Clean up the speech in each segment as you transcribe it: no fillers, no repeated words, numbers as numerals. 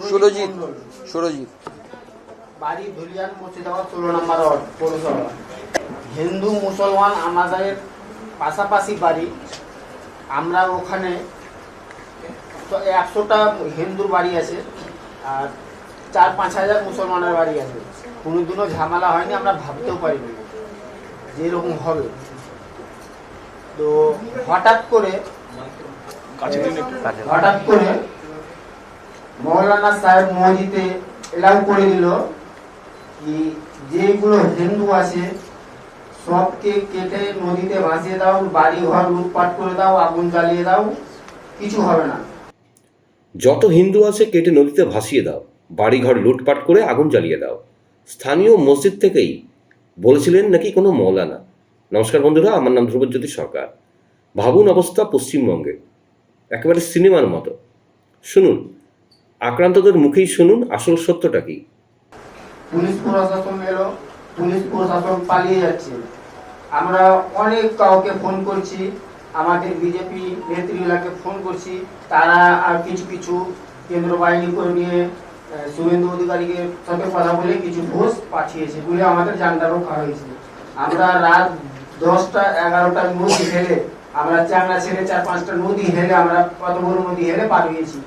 সুরজিৎ সুরজিৎ বাড়ি ধুলিয়ান মুর্শিদাবাদ 16 নম্বর ওয়ার্ড পৌরসভা। হিন্দু মুসলমান আমাদের পাশাপাশি বাড়ি। আমরা ওখানে তো 100টা হিন্দুর বাড়ি আছে আর 4-5 হাজার মুসলমানের বাড়ি আছে। কোনোদিনও ঝামেলা হয়নি, আমরা ভাবতেও পারিনি যেরকম হবে। তো হঠাৎ করে মৌলানা সাহেব মসজিদে এলাউ করে দিল কি যেগুলো হিন্দু আছে সবকে কেটে নদীতে ভাসিয়ে দাও, বাড়ি ঘর লুটপাট করে দাও, আগুন জ্বালিয়ে দাও, কিছু হবে না। যত হিন্দু আছে কেটে নদীতে ভাসিয়ে দাও, বাড়িঘর লুটপাট করে আগুন জ্বালিয়ে দাও। স্থানীয় মসজিদ থেকেই বলেছিলেন নাকি কোনো মৌলানা। নমস্কার বন্ধুরা, আমার নাম ধ্রুবজ্যোতি সরকার। ভাবুন অবস্থা পশ্চিমবঙ্গে, একেবারে সিনেমার মতো। শুনুন, আক্রান্তদের মুখেই শুনুন আসল সত্যটা কি। পুলিশ প্রশাসন এলো, পুলিশ প্রশাসন পালিয়ে যাচ্ছে। আমরা অনেক কাউকে ফোন করছি, আমাদের বিজেপি নেত্রীগুলাকে ফোন করছি, তারা আর কিছু কেন্দ্র বাহিনী করে নিয়ে শুভেন্দু অধিকারীকে সাথে কথা বলে কিছু ঘোষ পাঠিয়েছে বলে আমাদের জানটা রক্ষা হয়েছে। আমরা রাত 10টা 11টা নদী হেলে, আমরা চাংলা ছেড়ে 4-5টা নদী হেলে, আমরা কত বড় নদী হেলে পার হয়েছি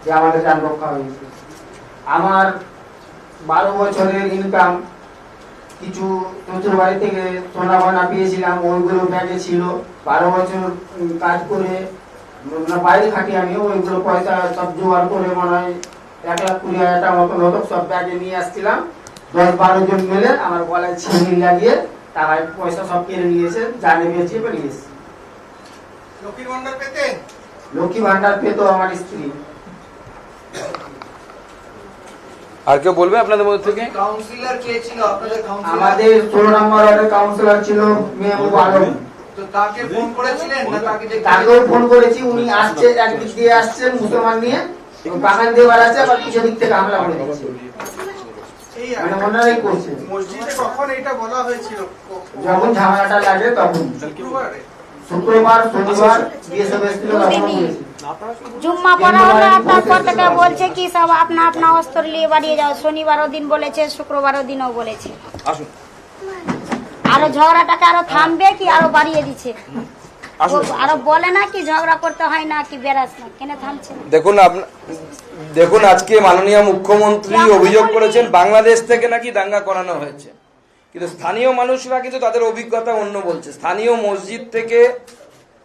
যে আমাদের যান রক্ষা হয়েছে। আমার 12 বছরের ইনকাম, কিছু শ্বশুর বাড়ি থেকে সোনা গয়না পেয়েছিলাম, ওইগুলো ব্যাগে ছিল। 12 বছর কাজ করে বাইরে খাটি আমি, ওইগুলো পয়সা সব জোগাড় করে মনে হয় 1,20,000 টাকা মতো হতো, সব ব্যাগে নিয়ে আসছিলাম। 10-12 জন মিলে আমার গলায় ছিঁড়ি লাগিয়ে টাকায় পয়সা সব কেড়ে নিয়েছে, জানে বেঁচে বেরিয়েছে। লক্ষ্মী ভান্ডার পেত আমার স্ত্রী। আর কেউ বলবে আপনাদের মধ্যে থেকে? কাউন্সিলর কে ছিল আপনাদের কাউন্সিলর? আমাদের 16 নম্বর ওয়ার্ডের কাউন্সিলর ছিল মেহবুব আলম। তো তাকে ফোন করেছিলেন না তাকে যে তাকেও ফোন করেছি, উনি আসছে, একদিক দিয়ে আসছে মুসলমান নিয়ে, বাগান দিয়ে বাড়াচ্ছে, আবার কিছু দিক থেকে হামলা করে দিচ্ছে। মানে ওনারাই করছে। মসজিদে কখন এটা বলা হয়েছিল? যখন ঝামেলাটা লাগে তখন শুক্রবার শনিবার বিএসএফ এসেছিল, তখন হয়েছে। জুম্মা পড়া হলো, তারপর থেকে বলছে কি সব আপনা আপনা অস্ত্র নিয়ে বাড়িয়ে যাও। শনিবারও দিন বলেছে, শুক্রবারও দিনও বলেছে। আসুন আরো ঝগড়াটাকে আরো থামবে কি আরো বাড়িয়ে দিচ্ছে। আরো বলে না কি ঝগড়া করতে হয় না কি বেরাস না, কেন থামছে না? দেখুন আজকে মাননীয় মুখ্যমন্ত্রী অভিযোগ করেছেন বাংলাদেশ থেকে নাকি দাঙ্গা করানো হয়েছে, কিন্তু স্থানীয় মানুষরা কিন্তু তাদের অভিজ্ঞতা অন্য বলছে। স্থানীয় মসজিদ থেকে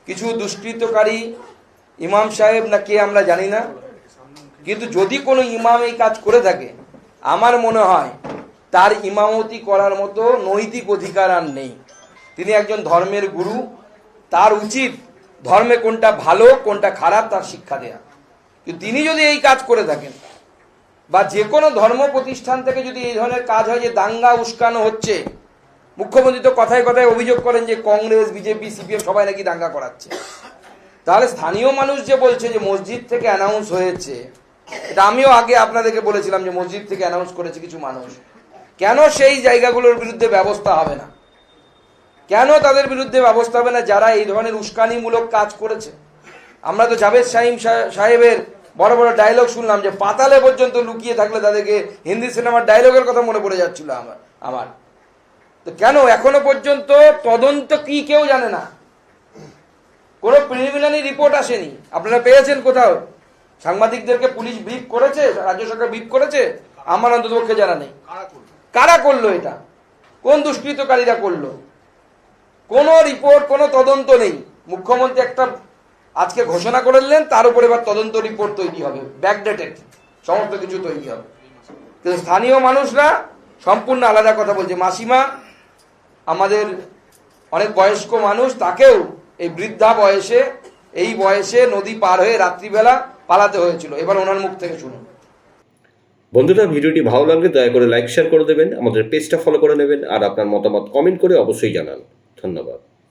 কিছু দুষ্কৃতকারী ইমাম সাহেব না কে আমরা জানি না, কিন্তু যদি কোনো ইমাম এই কাজ করে থাকে, আমার মনে হয় তার ইমামতি করার মতো নৈতিক অধিকার আর নেই। তিনি একজন ধর্মের গুরু, তার উচিত ধর্মে কোনটা ভালো কোনটা খারাপ তার শিক্ষা দেয়া। কিন্তু তিনি যদি এই কাজ করে থাকেন, বা যে কোনো ধর্ম প্রতিষ্ঠান থেকে যদি এই ধরনের কাজ হয় যে দাঙ্গা উস্কানো হচ্ছে, মুখ্যমন্ত্রী তো কথায় কথায় অভিযোগ করেন যে কংগ্রেস বিজেপি সিপিএম সবাই নাকি দাঙ্গা করাচ্ছে, তাহলে স্থানীয় মানুষ যে বলছে যে মসজিদ থেকে অ্যানাউন্স হয়েছে, এটা আমিও আগে আপনাদেরকে বলেছিলাম যে মসজিদ থেকে অ্যানাউন্স করেছে কিছু মানুষ, কেন সেই জায়গাগুলোর বিরুদ্ধে ব্যবস্থা হবে না? কেন তাদের বিরুদ্ধে ব্যবস্থা হবে না যারা এই ধরনের উস্কানিমূলক কাজ করেছে? আমরা তো জাভেদ শাহিম সাহেবের বড় বড় ডায়লগ শুনলাম যে পাতালে পর্যন্ত লুকিয়ে থাকলে তাদেরকে হিন্দি সিনেমার ডায়লগের কথা মনে পড়ে যাচ্ছিল আমার। তো কেন এখনো পর্যন্ত তদন্ত কি কেউ জানে না? কোনো প্রিলিমিনারি রিপোর্ট আসেনি। আপনারা পেয়েছেন কোথাও? সাংবাদিকদেরকে পুলিশ ব্রিফ করেছে, রাজ্য সরকার ব্রিফ করেছে? আমার অন্ততপক্ষে জানা নেই। কারা করলো এটা? কোন দুষ্কৃতকারীরা করলো? কোনো রিপোর্ট, কোনো তদন্ত নেই। মুখ্যমন্ত্রী একটা আজকে ঘোষণা করলেন, তার উপর এবার তদন্ত রিপোর্ট তৈরি হবে, ব্যাকডেটেড সমস্ত কিছু তৈরি হবে। কিন্তু স্থানীয় মানুষরা সম্পূর্ণ আলাদা কথা বলছে। মাসিমা আমাদের অনেক বয়স্ক মানুষ, তাকেও এই বৃদ্ধা বয়সে, এই বয়সে নদী পার হয়ে রাত্রিবেলা পালাতে হয়েছিল। এবার ওনার মুখ থেকে শুনুন। বন্ধুরা, ভিডিওটি ভালো লাগলে দয়া করে লাইক শেয়ার করে দেবেন, আমাদের পেজটা ফলো করে নেবেন, আর আপনার মতামত কমেন্ট করে অবশ্যই জানান। ধন্যবাদ।